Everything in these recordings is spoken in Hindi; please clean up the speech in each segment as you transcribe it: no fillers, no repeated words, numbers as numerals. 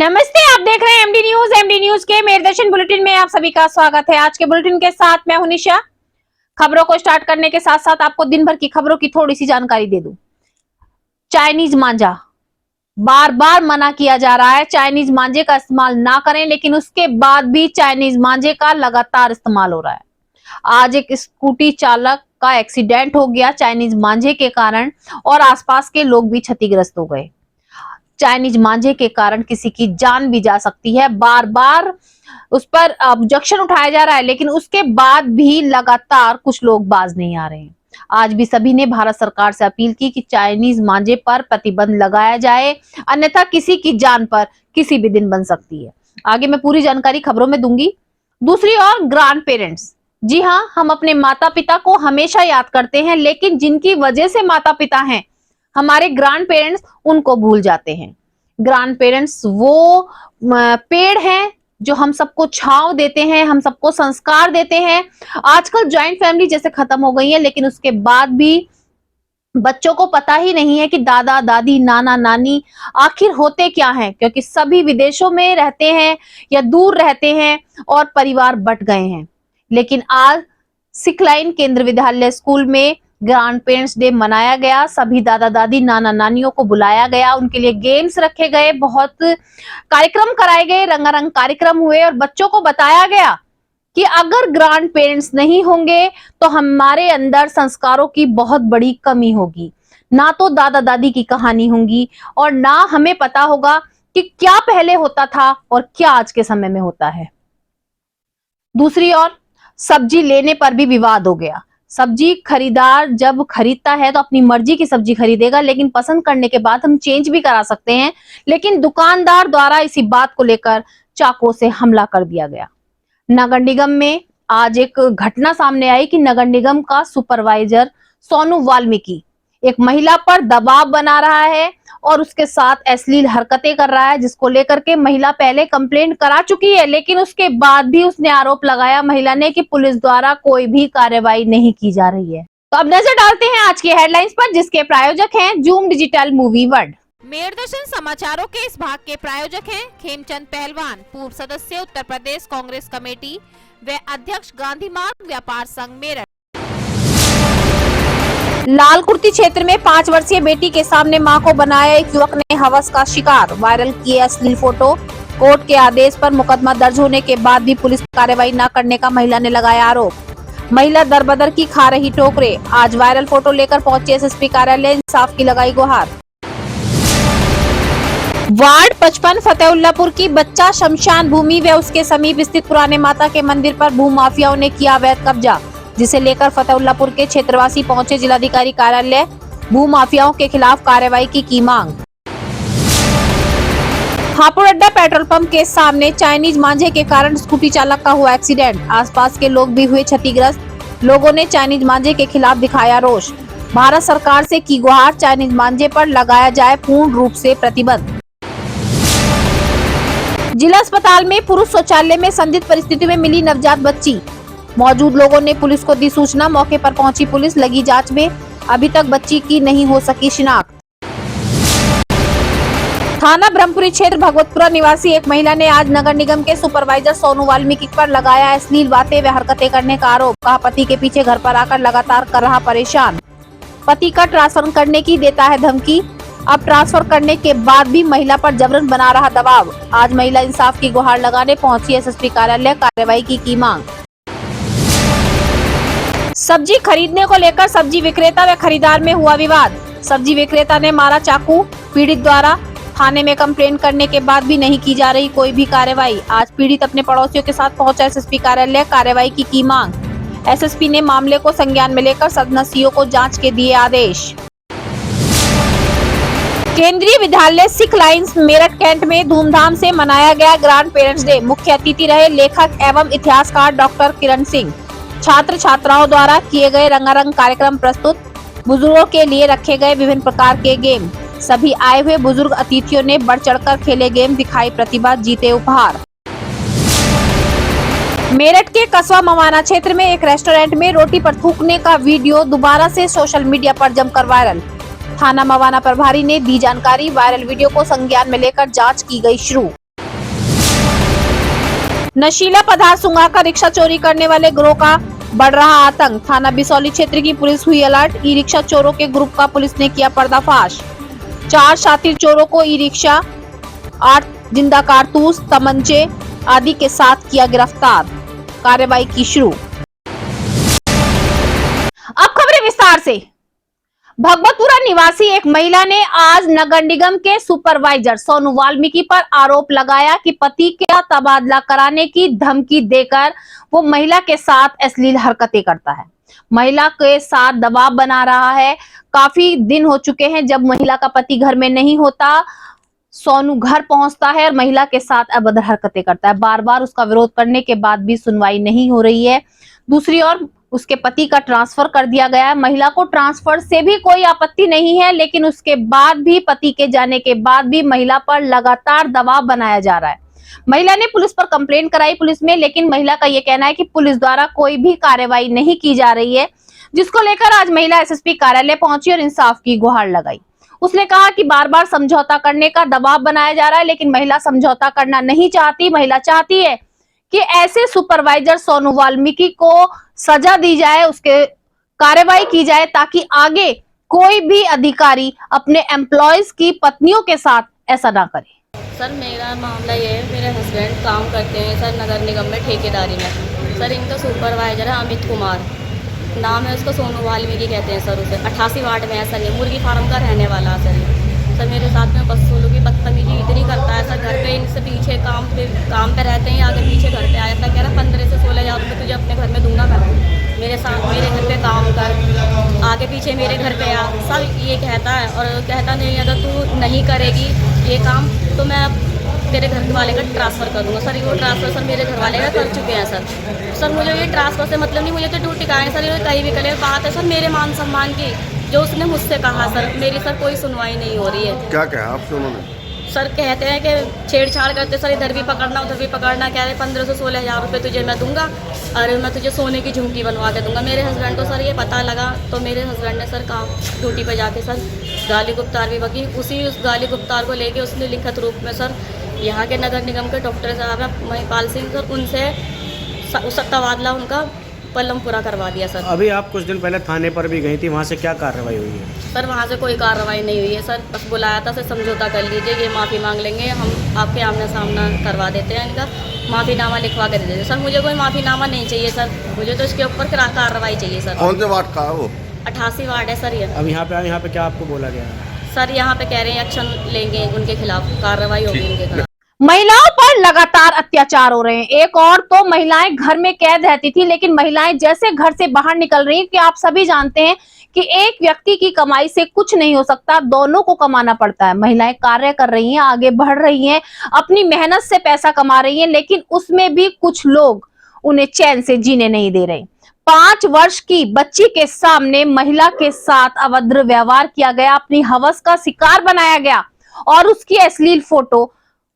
नमस्ते, आप देख रहे हैं एमडी न्यूज। एमडी न्यूज के मेरदर्शन बुलेटिन में आप सभी का स्वागत है। आज के बुलेटिन के साथ मैं हूं निशा। खबरों को स्टार्ट करने के साथ साथ आपको दिन भर की खबरों की थोड़ी सी जानकारी दे दूं। चाइनीज मांझा बार बार मना किया जा रहा है, चाइनीज मांझे का इस्तेमाल ना करें, लेकिन उसके बाद भी चाइनीज मांझे का लगातार इस्तेमाल हो रहा है। आज एक स्कूटी चालक का एक्सीडेंट हो गया चाइनीज मांझे के कारण, और आसपास के लोग भी क्षतिग्रस्त हो गए। चाइनीज मांझे के कारण किसी की जान भी जा सकती है। बार बार उस पर ऑब्जेक्शन उठाया जा रहा है, लेकिन उसके बाद भी लगातार कुछ लोग बाज नहीं आ रहे हैं। आज भी सभी ने भारत सरकार से अपील की कि चाइनीज मांझे पर प्रतिबंध लगाया जाए, अन्यथा किसी की जान पर किसी भी दिन बन सकती है। आगे मैं पूरी जानकारी खबरों में दूंगी। दूसरी ओर ग्रैंड पेरेंट्स, जी हाँ, हम अपने माता पिता को हमेशा याद करते हैं, लेकिन जिनकी वजह से माता पिता हैं, हमारे ग्रैंड पेरेंट्स, उनको भूल जाते हैं। ग्रैंड पेरेंट्स वो पेड़ हैं जो हम सबको छांव देते हैं, हम सबको संस्कार देते हैं। आजकल जॉइंट फैमिली जैसे खत्म हो गई है, लेकिन उसके बाद भी बच्चों को पता ही नहीं है कि दादा दादी नाना नानी आखिर होते क्या हैं, क्योंकि सभी विदेशों में रहते हैं या दूर रहते हैं और परिवार बंट गए हैं। लेकिन आज सिखलाइन केंद्र विद्यालय स्कूल में ग्रैंड पेरेंट्स डे मनाया गया। सभी दादा दादी नाना नानियों को बुलाया गया, उनके लिए गेम्स रखे गए, बहुत कार्यक्रम कराए गए, रंगारंग कार्यक्रम हुए और बच्चों को बताया गया कि अगर ग्रैंड पेरेंट्स नहीं होंगे तो हमारे अंदर संस्कारों की बहुत बड़ी कमी होगी। ना तो दादा दादी की कहानी होगी और ना हमें पता होगा कि क्या पहले होता था और क्या आज के समय में होता है। दूसरी ओर सब्जी लेने पर भी विवाद हो गया। सब्जी खरीदार जब खरीदता है तो अपनी मर्जी की सब्जी खरीदेगा, लेकिन पसंद करने के बाद हम चेंज भी करा सकते हैं। लेकिन दुकानदार द्वारा इसी बात को लेकर चाकू से हमला कर दिया गया। नगर निगम में आज एक घटना सामने आई कि नगर निगम का सुपरवाइजर सोनू वाल्मीकि एक महिला पर दबाव बना रहा है और उसके साथ अश्लील हरकतें कर रहा है, जिसको लेकर के महिला पहले कंप्लेंट करा चुकी है, लेकिन उसके बाद भी उसने आरोप लगाया महिला ने कि पुलिस द्वारा कोई भी कार्रवाई नहीं की जा रही है। तो अब नजर डालते हैं आज की हेडलाइंस पर, जिसके प्रायोजक हैं जूम डिजिटल मूवी वर्ल्ड। मेरदर्शन समाचारों के इस भाग के प्रायोजक हैं खेमचंद पहलवान, पूर्व सदस्य उत्तर प्रदेश कांग्रेस कमेटी व अध्यक्ष गांधी मार्ग व्यापार संघ मेरठ। लालकुर्ती क्षेत्र में 5 वर्षीय बेटी के सामने मां को बनाया एक युवक ने हवस का शिकार, वायरल किए अश्लील फोटो। कोर्ट के आदेश पर मुकदमा दर्ज होने के बाद भी पुलिस कार्रवाई न करने का महिला ने लगाया आरोप। महिला दरबदर की खा रही ठोकरें। आज वायरल फोटो लेकर पहुंचे एसएसपी कार्यालय, इंसाफ की लगाई गुहार। वार्ड 55 फतेहुल्लापुर की बच्चा शमशान भूमि व उसके समीप स्थित पुराने माता के मंदिर पर भूमाफियाओं ने किया अवैध कब्जा, जिसे लेकर फतेहुल्लापुर के क्षेत्रवासी पहुंचे जिलाधिकारी कार्यालय, भूमाफियाओं के खिलाफ कार्रवाई की मांग। हापुड़ अड्डा पेट्रोल पंप के सामने चाइनीज मांझे के कारण स्कूटी चालक का हुआ एक्सीडेंट, आसपास के लोग भी हुए क्षतिग्रस्त। लोगों ने चाइनीज मांझे के खिलाफ दिखाया रोष, भारत सरकार से की गुहार, चाइनीज मांझे पर लगाया जाए पूर्ण रूप से प्रतिबंध। जिला अस्पताल में पुरुष शौचालय में संदिग्ध परिस्थिति में मिली नवजात बच्ची, मौजूद लोगों ने पुलिस को दी सूचना। मौके पर पहुंची पुलिस, लगी जांच में, अभी तक बच्ची की नहीं हो सकी शिनाख्त। थाना ब्रह्मपुरी क्षेत्र भगवतपुरा निवासी एक महिला ने आज नगर निगम के सुपरवाइजर सोनू वाल्मीकि पर लगाया अश्लील बातें व हरकतें करने का आरोप। कहा पति के पीछे घर पर आकर लगातार कर रहा परेशान, पति का ट्रांसफर करने की देता है धमकी। अब ट्रांसफर करने के बाद भी महिला पर जबरन बना रहा दबाव। आज महिला इंसाफ की गुहार लगाने पहुंची एसएसपी कार्यालय, कार्रवाई की मांग। सब्जी खरीदने को लेकर सब्जी विक्रेता व खरीदार में हुआ विवाद। सब्जी विक्रेता ने मारा चाकू, पीड़ित द्वारा थाने में कंप्लेंट करने के बाद भी नहीं की जा रही कोई भी कार्रवाई। आज पीड़ित अपने पड़ोसियों के साथ पहुंचा एसएसपी कार्यालय, कार्रवाई की मांग। एसएसपी ने मामले को संज्ञान में लेकर सदस्यों को जांच के दिए आदेश। केंद्रीय विद्यालय सिखलाइन मेरठ कैंट में धूमधाम से मनाया गया ग्रैंड पेरेंट्स डे। मुख्य अतिथि रहे लेखक एवं इतिहासकार डॉक्टर किरण सिंह। छात्र छात्राओं द्वारा किए गए रंगारंग कार्यक्रम प्रस्तुत, बुजुर्गों के लिए रखे गए विभिन्न प्रकार के गेम। सभी आए हुए बुजुर्ग अतिथियों ने बढ़ चढ़कर खेले गेम, दिखाई प्रतिभा, जीते उपहार। मेरठ के कस्बा मवाना क्षेत्र में एक रेस्टोरेंट में रोटी पर थूकने का वीडियो दोबारा से सोशल मीडिया पर जमकर वायरल। थाना मवाना प्रभारी ने दी जानकारी, वायरल वीडियो को संज्ञान में लेकर जांच की गई शुरू। नशीला पदार्थ सुंघाकर रिक्शा चोरी करने वाले गिरोह का बढ़ रहा आतंक। थाना बिसौली क्षेत्र की पुलिस हुई अलर्ट। ई रिक्शा चोरों के ग्रुप का पुलिस ने किया पर्दाफाश। 4 शातिर चोरों को ई रिक्शा, 8 जिंदा कारतूस, तमंचे आदि के साथ किया गिरफ्तार। कार्रवाई की शुरू। अब खबरें विस्तार से। भगवतपुरा निवासी एक महिला ने आज नगर निगम के सुपरवाइजर सोनू वाल्मीकि पर आरोप लगाया कि पति का तबादला कराने की धमकी देकर वो महिला के साथ अश्लील हरकतें करता है, महिला के साथ दबाव बना रहा है। काफी दिन हो चुके हैं जब महिला का पति घर में नहीं होता, सोनू घर पहुंचता है और महिला के साथ अभद्र हरकतें करता है। बार बार उसका विरोध करने के बाद भी सुनवाई नहीं हो रही है। दूसरी ओर उसके पति का ट्रांसफर कर दिया गया है। महिला को ट्रांसफर से भी कोई आपत्ति नहीं है, लेकिन उसके बाद भी, पति के जाने के बाद भी महिला पर लगातार दबाव बनाया जा रहा है। महिला ने पुलिस पर कंप्लेंट कराई पुलिस में, लेकिन महिला का यह कहना है कि पुलिस द्वारा कोई भी कार्रवाई नहीं की जा रही है, जिसको लेकर आज महिला एसएसपी कार्यालय पहुंची और इंसाफ की गुहार लगाई। उसने कहा कि बार बार समझौता करने का दबाव बनाया जा रहा है, लेकिन महिला समझौता करना नहीं चाहती। महिला चाहती है कि ऐसे सुपरवाइजर सोनू वाल्मीकि को सजा दी जाए, उसके कार्रवाई की जाए, ताकि आगे कोई भी अधिकारी अपने एम्प्लॉयज की पत्नियों के साथ ऐसा ना करे। सर मेरा मामला ये है, मेरे हस्बैंड काम करते हैं सर नगर निगम में ठेकेदारी में। सर इनका सुपरवाइजर है अमित कुमार, नाम है उसका, सोनू वाल्मीकि कहते हैं सर उसे। 88 वार्ड में है सर, ये मुर्गी फार्म का रहने वाला है सर। सर मेरे साथ में बदसलूकी बदतमीजी इतनी करता है सर। घर पे इनसे पीछे काम पे रहते हैं, आगे पीछे घर पे आया था, कह रहा 15 से 16 हज़ार रुपये तुझे अपने घर में दूंगा मैं, मेरे साथ मेरे घर पे काम कर, आगे पीछे मेरे घर पे आ, सब ये कहता है। और कहता नहीं अगर तू नहीं करेगी ये काम तो मैं तेरे घर वाले का ट्रांसफ़र कर दूँगा। सर वो ट्रांसफ़र सर मेरे घर वाले का कर चुके हैं सर। सर मुझे ये ट्रांसफ़र से मतलब नहीं, मुझे तो ड्यूटी का है सर। ये कहीं भी करे बात है सर मेरे मान सम्मान की, जो उसने मुझसे कहा सर, मेरी सर कोई सुनवाई नहीं हो रही है। क्या कहा आपसे उन्होंने? सर कहते हैं कि छेड़छाड़ करते सर, इधर भी पकड़ना उधर भी पकड़ना, कह रहे 15 से 16 हज़ार रुपये तुझे मैं दूंगा और मैं तुझे सोने की झुमकी बनवा के दूंगा। मेरे हस्बैंड को सर ये पता लगा तो मेरे हस्बैंड ने सर काम ड्यूटी पर जाके सर गाली गुप्तार भी बकी। उस गाली गुप्तार को लेके उसने लिखित रूप में सर यहाँ के नगर निगम के डॉक्टर साहब हैं महिपाल सिंह सर, उनसे उसका तबादला उनका पल्लम पूरा करवा दिया सर। अभी आप कुछ दिन पहले थाने पर भी गई थी, वहाँ से क्या कार्रवाई हुई है? सर वहाँ से कोई कार्रवाई नहीं हुई है सर, बस बुलाया था सर, समझौता कर लीजिए, ये माफ़ी मांग लेंगे, हम आपके आमने सामना करवा देते हैं, इनका माफ़ीनामा लिखवा कर दे दीजिए। सर मुझे कोई माफ़ीनामा नहीं चाहिए सर, मुझे तो इसके ऊपर कार्रवाई चाहिए सर। कौन से वार्ड का है वो? 88 वार्ड है सर ये। अब यहाँ पे क्या आपको बोला गया है? सर यहाँ पे कह रहे हैं एक्शन लेंगे, उनके खिलाफ कार्रवाई होगी उनके खिलाफ। महिलाओं पर लगातार अत्याचार हो रहे हैं। एक और तो महिलाएं घर में कैद रहती थी, लेकिन महिलाएं जैसे घर से बाहर निकल रही हैं कि आप सभी जानते हैं कि एक व्यक्ति की कमाई से कुछ नहीं हो सकता, दोनों को कमाना पड़ता है। महिलाएं कार्य कर रही हैं, आगे बढ़ रही हैं, अपनी मेहनत से पैसा कमा रही हैं, लेकिन उसमें भी कुछ लोग उन्हें चैन से जीने नहीं दे रहे। 5 वर्ष की बच्ची के सामने महिला के साथ अभद्र व्यवहार किया गया, अपनी हवस का शिकार बनाया गया और उसकी अश्लील फोटो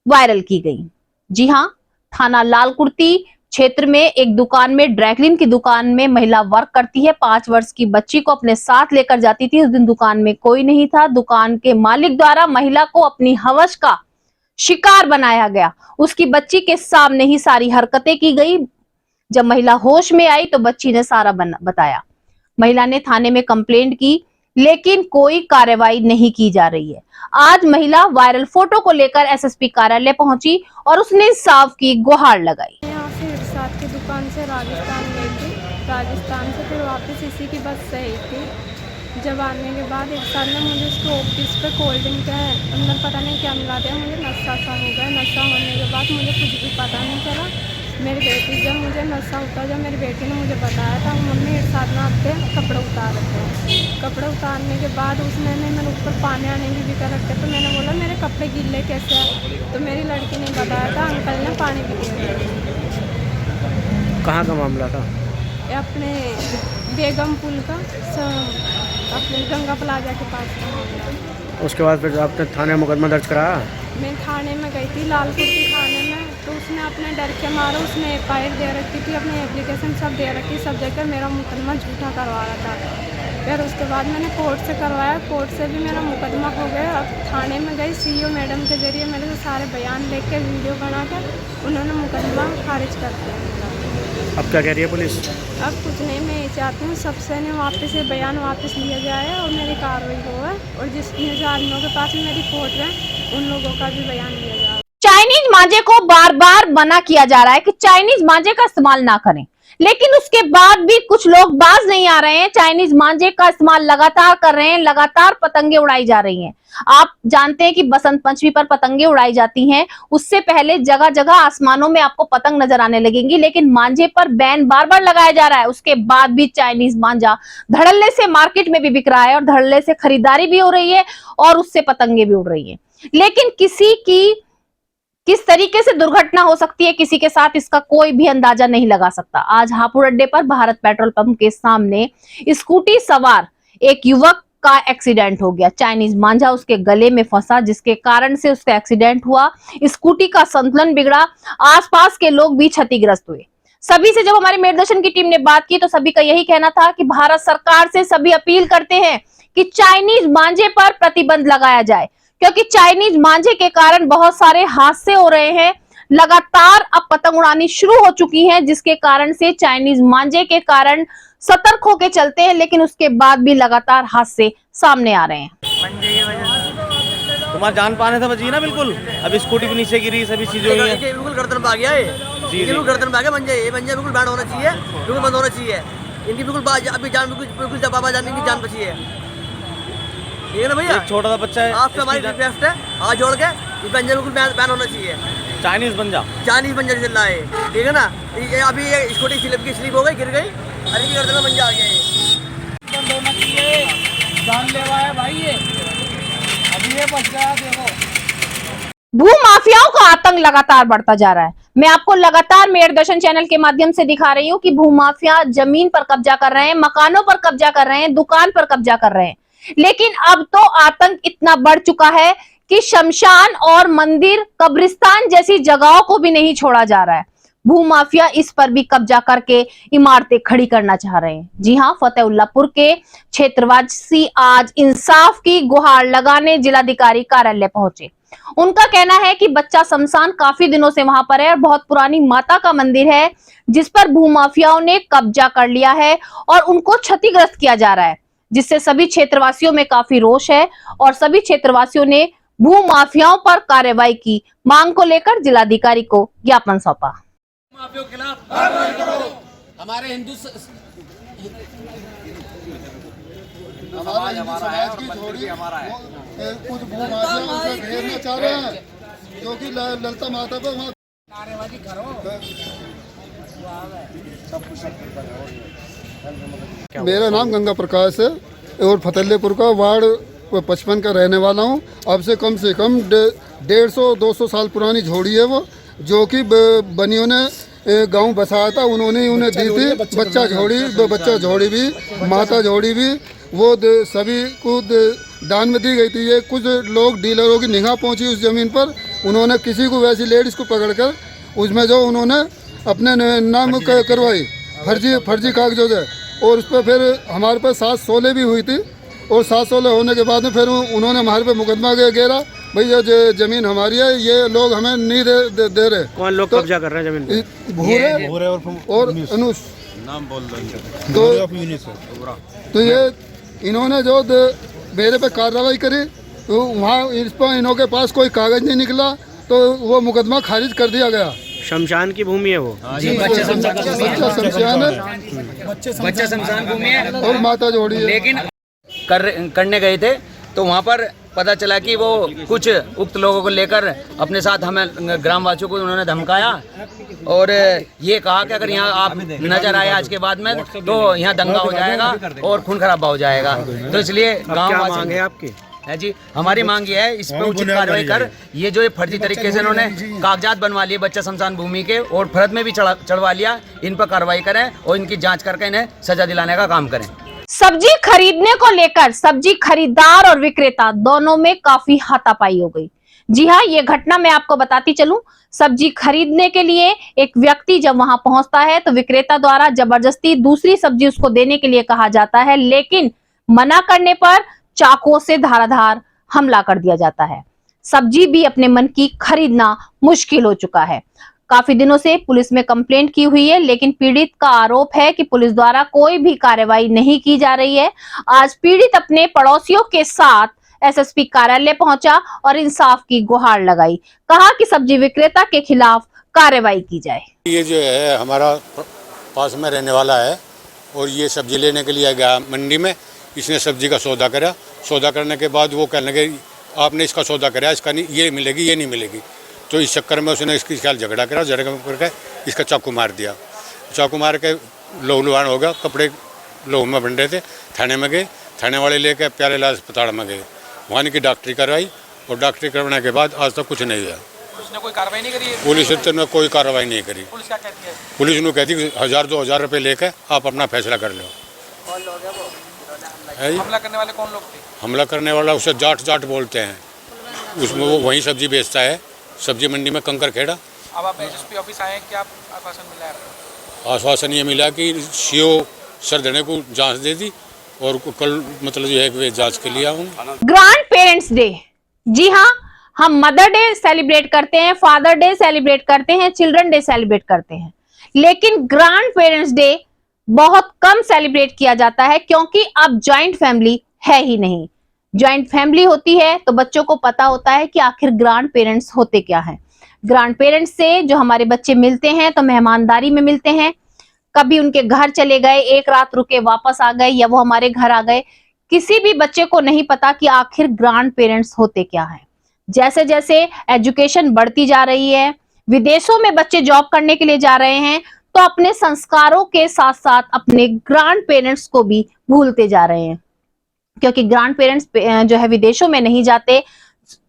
वायरल की गई। जी हां, थाना लालकुर्ती क्षेत्र में एक दुकान में, ड्राइक्लीन की दुकान में महिला वर्क करती है। 5 वर्ष की बच्ची को अपने साथ लेकर जाती थी। उस दिन दुकान में कोई नहीं था। दुकान के मालिक द्वारा महिला को अपनी हवस का शिकार बनाया गया। उसकी बच्ची के सामने ही सारी हरकतें की गई। जब महिला होश में आई तो बच्ची ने सारा बताया। महिला ने थाने में कंप्लेंट की, लेकिन कोई कार्रवाई नहीं की जा रही है। आज महिला वायरल फोटो को लेकर एसएसपी कार्यालय पहुंची और उसने इंसाफ की गुहार लगाई। यहाँ से इरशाद की दुकान से राजस्थान गई थी, राजस्थान से फिर वापस इसी की बस से आई थी। जब आने के बाद इरशाद ने मुझे उसके ऑफिस पे कोल्ड ड्रिंक का अंदर पता नहीं क्या मिला दिया, मुझे नशा सा हो गया। नशा होने के बाद मुझे कुछ भी पता नहीं चला। मेरी बेटी जब मुझे नशा होता, जब मेरी बेटी ने मुझे बताया था, मम्मी इरशाद में आपके कपड़े उतार रखे हैं। कपड़े उतारने के बाद उसने मेरे ऊपर पानी आने की भी कर रखे, तो मैंने बोला मेरे कपड़े गीले कैसे हैं, तो मेरी लड़की ने बताया था अंकल ने पानी भी दिया। कहाँ का मामला था? अपने बेगम पुल का, अपने गंगा प्लाजा के पास का मामला। उसके बाद फिर आपने थाने मुकदमा दर्ज कराया? मैं थाने में गई थी, लालकुर्ती थाने में, तो उसने अपने डर के मारे उसने FIR दे रखी थी, अपनी एप्लीकेशन सब दे रखी, सब देकर मेरा मुकदमा झूठा करवा रहा था। फिर उसके बाद मैंने कोर्ट से करवाया, कोर्ट से भी मेरा मुकदमा हो गया। अब थाने में गई, सीईओ मैडम के जरिए मेरे से सारे बयान लेके के वीडियो बनाकर उन्होंने मुकदमा खारिज कर दिया मेरा। अब क्या कह रही है पुलिस? अब कुछ नहीं, मैं ये चाहती हूँ सबसे ने वापस ये बयान वापस लिया जाए और मेरी कार्रवाई हो, और जिस आदमियों के पास मेरी फोटो है उन लोगों का भी बयान लिया जाए। चाइनीज मांझे को बार बार मना किया जा रहा है कि चाइनीज मांझे का इस्तेमाल ना करें, लेकिन उसके बाद भी कुछ लोग बाज नहीं आ रहे हैं। चाइनीज मांझे का इस्तेमाल लगातार कर रहे हैं, लगातार पतंगे उड़ाई जा रही हैं। आप जानते हैं कि बसंत पंचमी पर पतंगे उड़ाई जाती हैं, उससे पहले जगह जगह आसमानों में आपको पतंग नजर आने लगेंगी, लेकिन मांझे पर बैन बार बार लगाया जा रहा है। उसके बाद भी चाइनीज मांझा धड़ल्ले से मार्केट में भी बिक रहा है और धड़ल्ले से खरीदारी भी हो रही है और उससे पतंगे भी उड़ रही है। लेकिन किसी की किस तरीके से दुर्घटना हो सकती है किसी के साथ, इसका कोई भी अंदाजा नहीं लगा सकता। आज हापुड़ अड्डे पर भारत पेट्रोल पंप के सामने स्कूटी सवार एक युवक का एक्सीडेंट हो गया। चाइनीज मांझा उसके गले में फंसा, जिसके कारण से उसका एक्सीडेंट हुआ। स्कूटी का संतुलन बिगड़ा, आसपास के लोग भी क्षतिग्रस्त हुए। सभी से जब हमारी मेरदर्शन की टीम ने बात की तो सभी का यही कहना था कि भारत सरकार से सभी अपील करते हैं कि चाइनीज मांझे पर प्रतिबंध लगाया जाए, क्योंकि चाइनीज मांझे के कारण बहुत सारे हादसे हो रहे हैं। लगातार अब पतंग उड़ानी शुरू हो चुकी हैं, जिसके कारण से चाइनीज मांझे के कारण सतर्क होकर चलते हैं, लेकिन उसके बाद भी लगातार हादसे सामने आ रहे हैं। तुम्हारा जान पाने से बची ना बिल्कुल। अभी स्कूटी भी नीचे गिरी, सभी चीजें हुई हैं। बिल्कुल गर्दन पे आ गया है, जी बिल्कुल गर्दन पे आ गया। ये मंजे बिल्कुल बैंड होना चाहिए, बिल्कुल बंद होना चाहिए। इनकी बिल्कुल अभी जान बिल्कुल जब जाने की जान बची है, ठीक है ना भैया? एक छोटा सा बच्चा है, आपसे हमारी रिक्वेस्ट है, हाथ जोड़ के ये पंजा बिल्कुल बैन होना चाहिए। चाइनीज बंजा चल रहा है, ठीक है ना? ये अभी ये स्कूटी स्लिप हो गई, गिर गई, अरे गर्दन में मंजा आ गया है। बंद होना चाहिए, जानलेवा है भाई ये। अभी ये बच गया, देखो। भू माफियाओं का आतंक लगातार बढ़ता जा रहा है। मैं आपको लगातार मेरदर्शन चैनल के माध्यम से दिखा रही हूँ कि भू माफिया जमीन पर कब्जा कर रहे हैं, मकानों पर कब्जा कर रहे हैं, दुकान पर कब्जा कर रहे हैं। लेकिन अब तो आतंक इतना बढ़ चुका है कि शमशान और मंदिर, कब्रिस्तान जैसी जगहों को भी नहीं छोड़ा जा रहा है। भूमाफिया इस पर भी कब्जा करके इमारतें खड़ी करना चाह रहे हैं। जी हां, फतेहुल्लापुर के क्षेत्रवासी आज इंसाफ की गुहार लगाने जिलाधिकारी कार्यालय पहुंचे। उनका कहना है कि बच्चा शमशान काफी दिनों से वहां पर है और बहुत पुरानी माता का मंदिर है, जिस पर भूमाफियाओं ने कब्जा कर लिया है और उनको क्षतिग्रस्त किया जा रहा है, जिससे सभी क्षेत्रवासियों में काफी रोष है और सभी क्षेत्रवासियों ने भू माफियाओं पर कार्रवाई की मांग को लेकर जिलाधिकारी को ज्ञापन सौंपा। माफियों के खिलाफ कार्रवाई करो। हमारे हिंदू समाज की थोड़ी कुछ भूमाफिया उसे घेरना चाह रहे हैं, क्योंकि ललिता माता को नारेबाजी करो। मेरा नाम गंगा प्रकाश है और फतेहल्लापुर का वार्ड 55 का रहने वाला हूँ। अब से कम 150-200 साल पुरानी झोड़ी है वो, जो कि बनियों ने गांव बसाया था, उन्होंने उन्हें दी थी। बच्चा झोड़ी भी, माता झोड़ी भी, वो सभी को दान में दी गई थी। ये कुछ लोग डीलरों की निगाह पहुंची उस ज़मीन पर, उन्होंने किसी को वैसी लेडीज़ को पकड़कर उसमें जो उन्होंने अपने नाम करवाई फर्जी कागजों से, और उस पर फिर हमारे पास 7 सोले भी हुई थी। और 7 सोले होने के बाद में फिर उन्होंने हमारे पे मुकदमा घेरा, भाई ये जमीन हमारी है, ये लोग हमें नहीं दे रहे। कौन लोग कब्जा कर रहे हैं जमीन? भूरे और अनुष नाम बोल रहे। तो ये इन्होंने जो मेरे पे कार्रवाई करी, तो वहाँ इस पर इन्हों के पास कोई कागज नहीं निकला, तो वो मुकदमा खारिज कर दिया गया। शमशान की भूमि है वो? बच्चा शमशान है, बच्चा शमशान भूमि है और माता जोड़ी है। लेकिन करने गए थे तो वहाँ पर पता चला कि वो कुछ उक्त लोगों को लेकर अपने साथ हमें ग्रामवासियों को उन्होंने धमकाया और ये कहा कि अगर यहाँ आप नजर आए आज के बाद में तो यहाँ दंगा हो जाएगा और खून खराबा हो जाएगा। तो इसलिए गाँव मांग है आपकी? है जी, हमारी मांग ये है, इस पर उचित कार्रवाई कर। ये जो फर्जी तरीके से इन्होंने कागजात बनवा लिए बच्चा शमशान भूमि के और फर्द में भी चढ़वा लिया, इन पर कार्रवाई करें और इनकी जांच करके इन्हें सजा दिलाने का काम करें। सब्जी खरीदने को लेकर सब्जी खरीदार और विक्रेता दोनों में काफी हाथापाई हो गई। जी हाँ, ये घटना मैं आपको बताती चलूं। सब्जी खरीदने के लिए एक व्यक्ति जब वहां पहुंचता है तो विक्रेता द्वारा जबरदस्ती दूसरी सब्जी उसको देने के लिए कहा जाता है, लेकिन मना करने पर चाकुओं से धाराधार हमला कर दिया जाता है। सब्जी भी अपने मन की खरीदना मुश्किल हो चुका है। काफी दिनों से पुलिस में कंप्लेंट की हुई है, लेकिन पीड़ित का आरोप है कि पुलिस द्वारा कोई भी कार्रवाई नहीं की जा रही है। आज पीड़ित अपने पड़ोसियों के साथ एसएसपी कार्यालय पहुंचा और इंसाफ की गुहार लगाई। कहा कि सब्जी विक्रेता के खिलाफ कार्रवाई की जाए। ये जो है हमारा पास में रहने वाला है और ये सब्जी लेने के लिए गया मंडी में। इसने सब्जी का सौदा करा। सौदा करने के बाद वो कहने लगे आपने इसका सौदा कराया, इसका नहीं, ये मिलेगी, ये नहीं मिलेगी। तो इस चक्कर में उसने इसके ख्याल झगड़ा करा। झगड़ा करके इसका चाकू मार दिया। चाकू मार के लहू लुहान हो गया। कपड़े लहू में बन रहे थे। थाने में गए। थाने वाले लेके प्यारे लाल अस्पताल में गए। वहाँ की डॉक्टरी करवाई और डॉक्टरी करवाने के बाद आज तक कुछ नहीं हुआ। उसने कोई कार्रवाई नहीं करी? पुलिस ने कोई कार्रवाई नहीं करी। पुलिस क्या कहती है? पुलिस ने कहती है 1000-2000 रुपये लेकर आप अपना फैसला कर लो। हमला करने वाले कौन लोग थे? हमला करने वाला उसे जाट बोलते हैं। उसमें वो वहीं सब्जी बेचता है, सब्जी मंडी में कंकर खेड़ा। अब आप एसएसपी ऑफिस आए हैं, क्या आश्वासन मिला है आपको? आश्वासन ये मिला कि सीओ सर देने को जांच दे दी और कल मतलब ये है कि वे जांच के लिए आऊँ। ग्रैंड पेरेंट्स डे, जी हाँ, हम मदर डे सेलिब्रेट करते हैं, फादर डे सेलिब्रेट करते हैं, चिल्ड्रन डे सेलिब्रेट करते हैं, लेकिन ग्रैंड पेरेंट्स डे बहुत कम सेलिब्रेट किया जाता है, क्योंकि अब जॉइंट फैमिली है ही नहीं। जॉइंट फैमिली होती है तो बच्चों को पता होता है कि आखिर ग्रैंड पेरेंट्स होते क्या हैं। ग्रैंड पेरेंट्स से जो हमारे बच्चे मिलते हैं तो मेहमानदारी में मिलते हैं। कभी उनके घर चले गए, एक रात रुके, वापस आ गए, या वो हमारे घर आ गए। किसी भी बच्चे को नहीं पता कि आखिर ग्रैंड पेरेंट्स होते क्या हैं। जैसे जैसे एजुकेशन बढ़ती जा रही है, विदेशों में बच्चे जॉब करने के लिए जा रहे हैं, तो अपने संस्कारों के साथ साथ अपने ग्रैंड पेरेंट्स को भी भूलते जा रहे हैं, क्योंकि ग्रैंड पेरेंट्स जो है विदेशों में नहीं जाते।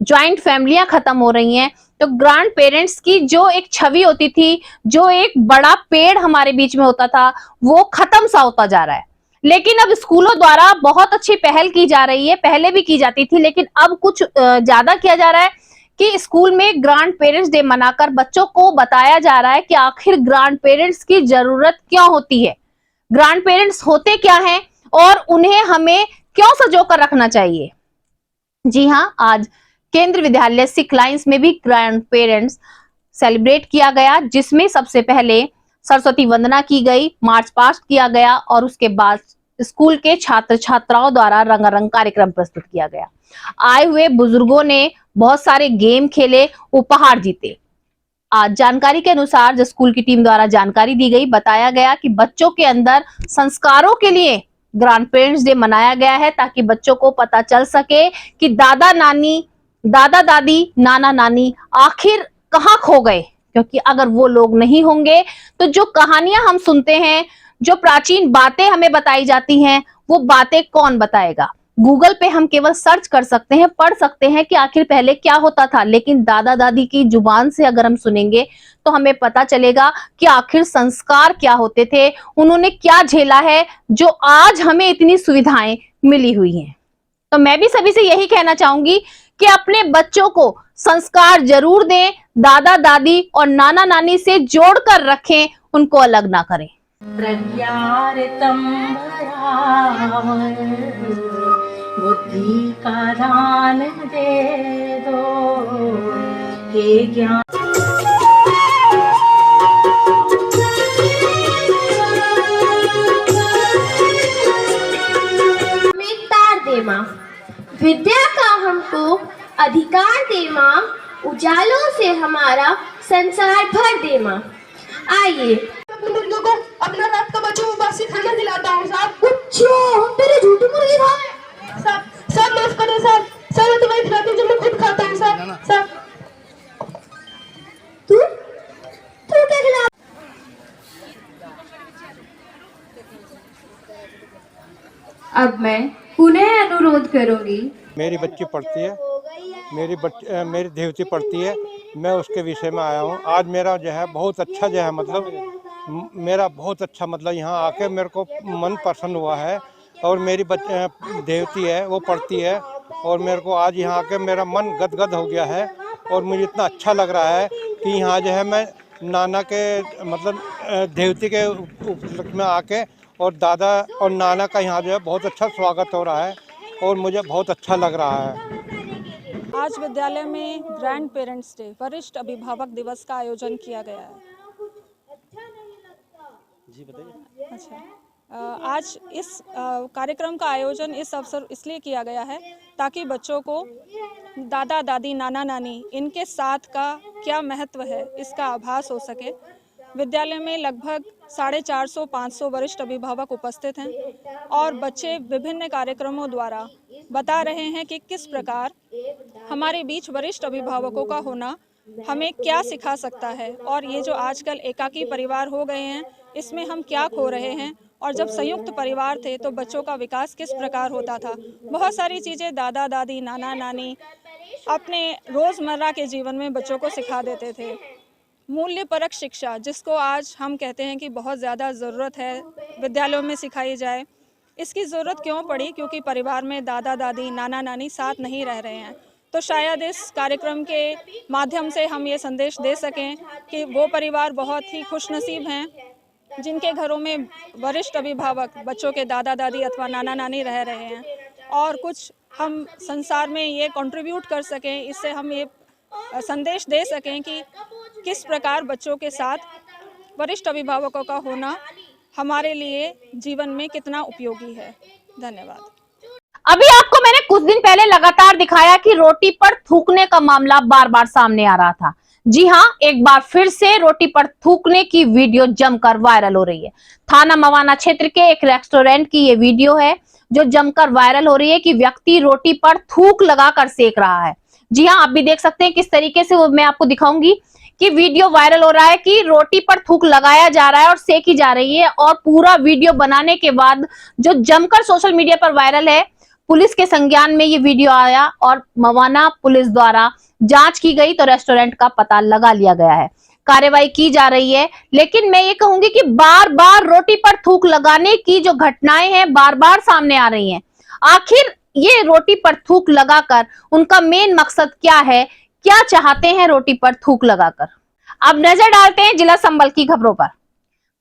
जॉइंट फैमिलियां खत्म हो रही हैं, तो ग्रैंड पेरेंट्स की जो एक छवि होती थी, जो एक बड़ा पेड़ हमारे बीच में होता था, वो खत्म सा होता जा रहा है। लेकिन अब स्कूलों द्वारा बहुत अच्छी पहल की जा रही है। पहले भी की जाती थी, लेकिन अब कुछ ज्यादा किया जा रहा है कि स्कूल में ग्रैंड पेरेंट्स डे मनाकर बच्चों को बताया जा रहा है कि आखिर ग्रैंड पेरेंट्स की जरूरत क्यों होती है, ग्रैंड पेरेंट्स होते क्या हैं और उन्हें हमें क्यों सजोकर रखना चाहिए। जी हाँ, आज केंद्रीय विद्यालय सिख लाइन्स में भी ग्रैंड पेरेंट्स सेलिब्रेट किया गया, जिसमें सबसे पहले सरस्वती वंदना की गई, मार्च पास्ट किया गया और उसके बाद स्कूल के छात्र छात्राओं द्वारा रंगारंग कार्यक्रम प्रस्तुत किया गया। आए हुए बुजुर्गों ने बहुत सारे गेम खेले, उपहार जीते। आज जानकारी के अनुसार जो स्कूल की टीम द्वारा जानकारी दी गई, बताया गया कि बच्चों के अंदर संस्कारों के लिए ग्रैंड पेरेंट्स डे मनाया गया है, ताकि बच्चों को पता चल सके कि दादा नानी, दादा दादी, नाना नानी आखिर कहाँ खो गए। क्योंकि अगर वो लोग नहीं होंगे तो जो कहानियां हम सुनते हैं, जो प्राचीन बातें हमें बताई जाती हैं, वो बातें कौन बताएगा। गूगल पे हम केवल सर्च कर सकते हैं, पढ़ सकते हैं कि आखिर पहले क्या होता था, लेकिन दादा दादी की जुबान से अगर हम सुनेंगे तो हमें पता चलेगा कि आखिर संस्कार क्या होते थे, उन्होंने क्या झेला है, जो आज हमें इतनी सुविधाएं मिली हुई हैं। तो मैं भी सभी से यही कहना चाहूंगी कि अपने बच्चों को संस्कार जरूर दें, दादा दादी और नाना नानी से जोड़कर रखें, उनको अलग ना करें। बुद्धि का दान दे दो हे ज्ञान। तार दे माँ, विद्या का हमको अधिकार दे माँ, उजालों से हमारा संसार भर दे माँ। आइए अपने मुर्गों को अपना रात का बचा हुआ बासी खाना दिलाता हूँ साहब। अच्छा, तेरे झूठी मुर्गी खा सर, माफ करो सर, सर मैं तुम्हें खिलाती हूँ जो मैं खुद खाता हूँ सर। सर तू क्या खिला? अब मैं पुनः अनुरोध करूंगी। मेरी बच्ची पढ़ती है, मेरी देवती पढ़ती है, मैं उसके विषय में आया हूँ। आज मेरा जो है बहुत अच्छा जो है मतलब मेरा बहुत अच्छा मतलब यहाँ आके मेरे को मन प्रसन्न हुआ है। और मेरी देवती है वो पढ़ती है और मेरे को आज यहाँ आके मेरा मन गदगद हो गया है। और मुझे इतना अच्छा लग रहा है कि यहाँ जो है मैं नाना के मतलब देवती के उपलक्ष्य में आके और दादा और नाना का यहाँ जो है बहुत अच्छा स्वागत हो रहा है और मुझे बहुत अच्छा लग रहा है। आज विद्यालय में ग्रैंड पेरेंट्स डे वरिष्ठ अभिभावक दिवस का आयोजन किया गया है। जी बताइए। अच्छा, आज इस कार्यक्रम का आयोजन इस अवसर इसलिए किया गया है ताकि बच्चों को दादा दादी नाना नानी इनके साथ का क्या महत्व है इसका आभास हो सके। विद्यालय में लगभग 450-500 वरिष्ठ अभिभावक उपस्थित हैं और बच्चे विभिन्न कार्यक्रमों द्वारा बता रहे हैं कि किस प्रकार हमारे बीच वरिष्ठ अभिभावकों का होना हमें क्या सिखा सकता है और ये जो आजकल एकाकी परिवार हो गए हैं इसमें हम क्या खो रहे हैं और जब संयुक्त परिवार थे तो बच्चों का विकास किस प्रकार होता था। बहुत सारी चीज़ें दादा दादी नाना नानी अपने रोज़मर्रा के जीवन में बच्चों को सिखा देते थे। मूल्यपरक शिक्षा जिसको आज हम कहते हैं कि बहुत ज़्यादा ज़रूरत है विद्यालयों में सिखाई जाए। इसकी ज़रूरत क्यों पड़ी? क्योंकि परिवार में दादा दादी नाना नानी साथ नहीं रह रहे हैं। तो शायद इस कार्यक्रम के माध्यम से हम ये संदेश दे सकें कि वो परिवार बहुत ही खुशनसीब हैं जिनके घरों में वरिष्ठ अभिभावक बच्चों के दादा दादी अथवा नाना नानी रह रहे हैं और कुछ हम संसार में ये कंट्रीब्यूट कर सकें। इससे हम ये संदेश दे सकें कि किस प्रकार बच्चों के साथ वरिष्ठ अभिभावकों का होना हमारे लिए जीवन में कितना उपयोगी है। धन्यवाद। अभी आपको मैंने कुछ दिन पहले लगातार दिखाया कि रोटी पर थूकने का मामला बार बार सामने आ रहा था। जी हां, एक बार फिर से रोटी पर थूकने की वीडियो जमकर वायरल हो रही है। थाना मवाना क्षेत्र के एक रेस्टोरेंट की ये वीडियो है जो जमकर वायरल हो रही है कि व्यक्ति रोटी पर थूक लगाकर सेक रहा है। जी हां, आप भी देख सकते हैं किस तरीके से वो मैं आपको दिखाऊंगी कि वीडियो वायरल हो रहा है कि रोटी पर थूक लगाया जा रहा है और सेकी जा रही है। और पूरा वीडियो बनाने के बाद जो जमकर सोशल मीडिया पर वायरल है, पुलिस के संज्ञान में ये वीडियो आया और मवाना पुलिस द्वारा जांच की गई तो रेस्टोरेंट का पता लगा लिया गया है। कार्रवाई की जा रही है। लेकिन मैं ये कहूंगी कि बार बार रोटी पर थूक लगाने की जो घटनाएं हैं बार बार सामने आ रही हैं। आखिर ये रोटी पर थूक लगाकर उनका मेन मकसद क्या है, क्या चाहते हैं रोटी पर थूक लगाकर? अब नजर डालते हैं जिला संबल की खबरों पर।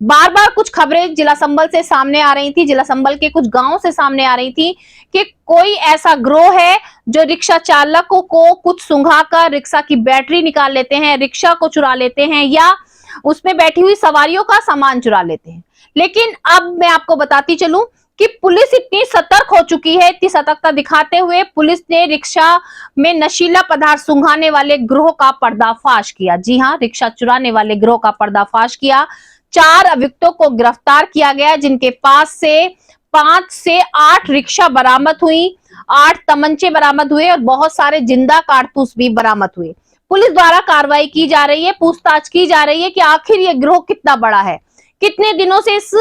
बार बार कुछ खबरें जिला संबल से सामने आ रही थी, जिला संबल के कुछ गांवों से सामने आ रही थी कि कोई ऐसा गिरोह है जो रिक्शा चालकों को कुछ सुंघाकर रिक्शा की बैटरी निकाल लेते हैं, रिक्शा को चुरा लेते हैं या उसमें बैठी हुई सवारियों का सामान चुरा लेते हैं। लेकिन अब मैं आपको बताती चलूं कि पुलिस इतनी सतर्क हो चुकी है, इतनी सतर्कता दिखाते हुए पुलिस ने रिक्शा में नशीला पदार्थ सुंघाने वाले गिरोह का पर्दाफाश किया। जी हां, रिक्शा चुराने वाले गिरोह का पर्दाफाश किया। 4 अभियुक्तों को गिरफ्तार किया गया जिनके पास से 5 से 8 रिक्शा बरामद हुई, 8 तमंचे बरामद हुए और बहुत सारे जिंदा कारतूस भी बरामद हुए। पुलिस द्वारा कार्रवाई की जा रही है, पूछताछ की जा रही है कि आखिर ये गिरोह कितना बड़ा है, कितने दिनों से इस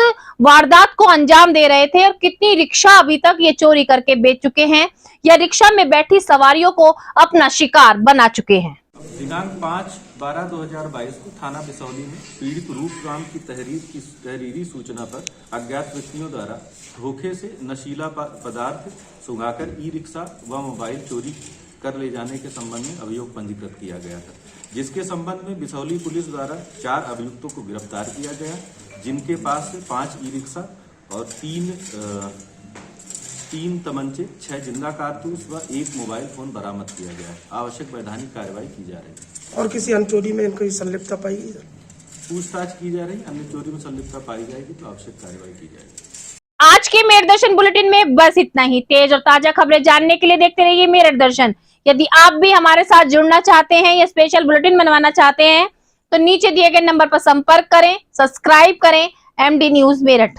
वारदात को अंजाम दे रहे थे और कितनी रिक्शा अभी तक ये चोरी करके बेच चुके हैं या रिक्शा में बैठी सवारियों को अपना शिकार बना चुके हैं। दिनांक 5/12/2022 को थाना बिसौली में पीड़ित रूपराम की तहरीरी सूचना पर अज्ञात व्यक्तियों द्वारा धोखे से नशीला पदार्थ सुंघाकर ई रिक्शा व मोबाइल चोरी कर ले जाने के संबंध में अभियोग पंजीकृत किया गया था, जिसके संबंध में बिसौली पुलिस द्वारा 4 अभियुक्तों को गिरफ्तार किया गया, जिनके पास से 5 ई रिक्शा और 3 तमंचे, 6 जिंदा कारतूस व 1 मोबाइल फोन बरामद किया गया है। आवश्यक वैधानिक कार्रवाई की जा रही है। और किसी अन्य चोरी में इनकी संलिप्तता पाई गई? पूछताछ की जा रही है, अन्य चोरी में संलिप्तता पाई जाएगी तो आवश्यक कार्रवाई की जाएगी। आज के मेरठ दर्शन बुलेटिन में बस इतना ही। तेज और ताजा खबरें जानने के लिए देखते रहिए मेरठ दर्शन। यदि आप भी हमारे साथ जुड़ना चाहते हैं या स्पेशल बुलेटिन बनवाना चाहते हैं तो नीचे दिए गए नंबर पर संपर्क करें, सब्सक्राइब करें MD न्यूज मेरठ।